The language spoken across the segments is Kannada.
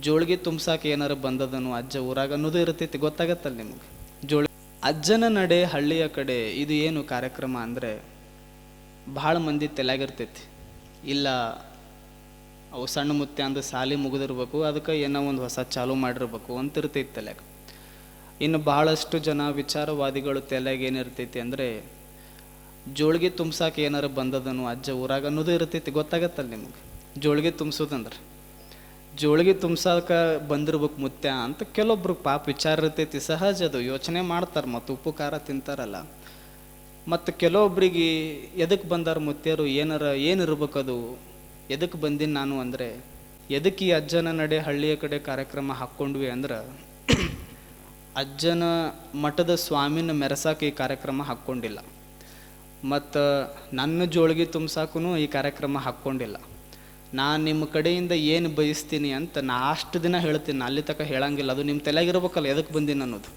ಜೋಳಿಗೆ ತುಂಬ್ಸಾಕೆ ಏನಾರು ಬಂದದನು ಅಜ್ಜ ಊರಾಗ ಅನ್ನೋದು ಇರ್ತೈತಿ, ಗೊತ್ತಾಗತ್ತಲ್ಲ ನಿಮಗೆ. ಅಜ್ಜನ ನಡೆ ಹಳ್ಳಿಯ ಕಡೆ ಇದು ಏನು ಕಾರ್ಯಕ್ರಮ ಅಂದರೆ ಭಾಳ ಮಂದಿ ತಲೆಯಾಗಿರ್ತೈತಿ. ಇಲ್ಲ ಅವು ಸಣ್ಣ ಮುತ್ಯ ಅಂದು ಸಾಲಿ ಮುಗಿದಿರ್ಬೇಕು, ಅದಕ್ಕೆ ಏನೋ ಒಂದು ಹೊಸ ಚಾಲು ಮಾಡಿರ್ಬೇಕು ಅಂತ ಇರ್ತೈತಿ ತಲೆಯಾಗ. ಇನ್ನು ಬಹಳಷ್ಟು ಜನ ವಿಚಾರವಾದಿಗಳು ತಲೆಯಾಗ ಏನಿರ್ತೈತಿ ಅಂದರೆ ಜೋಳಿಗೆ ತುಂಬ್ಸಾಕೆ ಏನಾರು ಬಂದದನು ಅಜ್ಜ ಊರಾಗ ಅನ್ನೋದು ಇರ್ತೈತಿ, ಗೊತ್ತಾಗತ್ತಲ್ಲ ನಿಮಗೆ. ಜೋಳಿಗೆ ತುಂಬಿಸೋದಂದ್ರೆ ಜೋಳಿಗೆ ತುಂಬ್ಸಕ್ಕೆ ಬಂದಿರ್ಬೇಕು ಮುತ್ಯ ಅಂತ ಕೆಲವೊಬ್ರು ಪಾಪ ವಿಚಾರ ಇರ್ತೈತಿ, ಸಹಜ ಅದು, ಯೋಚನೆ ಮಾಡ್ತಾರೆ. ಮತ್ತು ಉಪ್ಪು ಖಾರ ತಿಂತಾರಲ್ಲ. ಮತ್ತು ಕೆಲವೊಬ್ರಿಗೆ ಎದಕ್ಕೆ ಬಂದಾರ ಮುತ್ಯರು, ಏನಿರ್ಬೇಕದು, ಎದಕ್ಕೆ ಬಂದೀನಿ ನಾನು ಅಂದರೆ, ಎದಕ್ಕೆ ಈ ಅಜ್ಜನ ನಡೆ ಹಳ್ಳಿಯ ಕಡೆ ಕಾರ್ಯಕ್ರಮ ಹಾಕ್ಕೊಂಡ್ವಿ ಅಂದ್ರೆ ಅಜ್ಜನ ಮಠದ ಸ್ವಾಮಿನ ಮೆರೆಸಾಕ ಈ ಕಾರ್ಯಕ್ರಮ ಹಾಕ್ಕೊಂಡಿಲ್ಲ, ಮತ್ತು ನನ್ನ ಜೋಳಿಗೆ ತುಂಬ್ಸಾಕು ಈ ಕಾರ್ಯಕ್ರಮ ಹಾಕ್ಕೊಂಡಿಲ್ಲ. ನಾನು ನಿಮ್ಮ ಕಡೆಯಿಂದ ಏನು ಬಯಸ್ತೀನಿ ಅಂತ ನಾ ಅಷ್ಟು ದಿನ ಹೇಳ್ತೀನಿ, ಅಲ್ಲಿ ತನಕ ಹೇಳಂಗಿಲ್ಲ. ಅದು ನಿಮ್ಮ ತಲೆಯಾಗಿರ್ಬೇಕಲ್ಲ ಎದಕ್ಕೆ ಬಂದೀನಿ ಅನ್ನೋದು.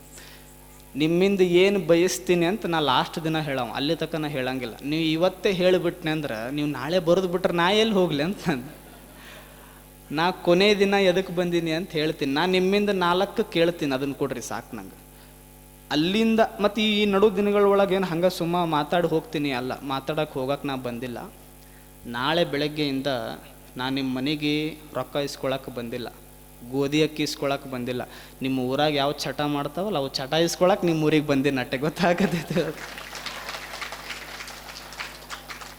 ನಿಮ್ಮಿಂದ ಏನು ಬಯಸ್ತೀನಿ ಅಂತ ನಾ ಲಾಸ್ಟ್ ದಿನ ಹೇಳವ, ಅಲ್ಲಿ ತನಕ ನಾ ಹೇಳಂಗಿಲ್ಲ. ನೀವು ಇವತ್ತೇ ಹೇಳಿಬಿಟ್ನೆ ಅಂದ್ರೆ ನೀವು ನಾಳೆ ಬರೆದು ಬಿಟ್ರೆ ನಾ ಎಲ್ಲಿ ಹೋಗ್ಲಿ ಅಂತ ನಾ ಕೊನೆ ದಿನ ಎದಕ್ಕೆ ಬಂದೀನಿ ಅಂತ ಹೇಳ್ತೀನಿ. ನಾನು ನಿಮ್ಮಿಂದ 4 ಕೇಳ್ತೀನಿ, ಅದನ್ನು ಕೊಡ್ರಿ ಸಾಕು ನಂಗೆ. ಅಲ್ಲಿಂದ ಮತ್ತು ಈ ನಡು ದಿನಗಳೊಳಗೆ ಏನು ಹಂಗೆ ಸುಮ್ಮ ಮಾತಾಡಿ ಹೋಗ್ತೀನಿ, ಅಲ್ಲ, ಮಾತಾಡೋಕೆ ಹೋಗಕ್ಕೆ ನಾ ಬಂದಿಲ್ಲ. ನಾಳೆ ಬೆಳಗ್ಗೆಯಿಂದ ನಾನು ನಿಮ್ಮ ಮನೆಗೆ ರೊಕ್ಕ ಇಸ್ಕೊಳಕ್ಕೆ ಬಂದಿಲ್ಲ, ಗೋಧಿ ಅಕ್ಕಿ ಇಸ್ಕೊಳಕ್ಕೆ ಬಂದಿಲ್ಲ. ನಿಮ್ಮ ಊರಾಗ ಯಾವ ಚಟ ಮಾಡ್ತಾವಲ್ಲ ಅವು ಚಟ ಇಸ್ಕೊಳಕ್ಕೆ ನಿಮ್ಮ ಊರಿಗೆ ಬಂದಿನ ಅಟ್ಟೆ, ಗೊತ್ತಾಗತ್ತೈತೆ.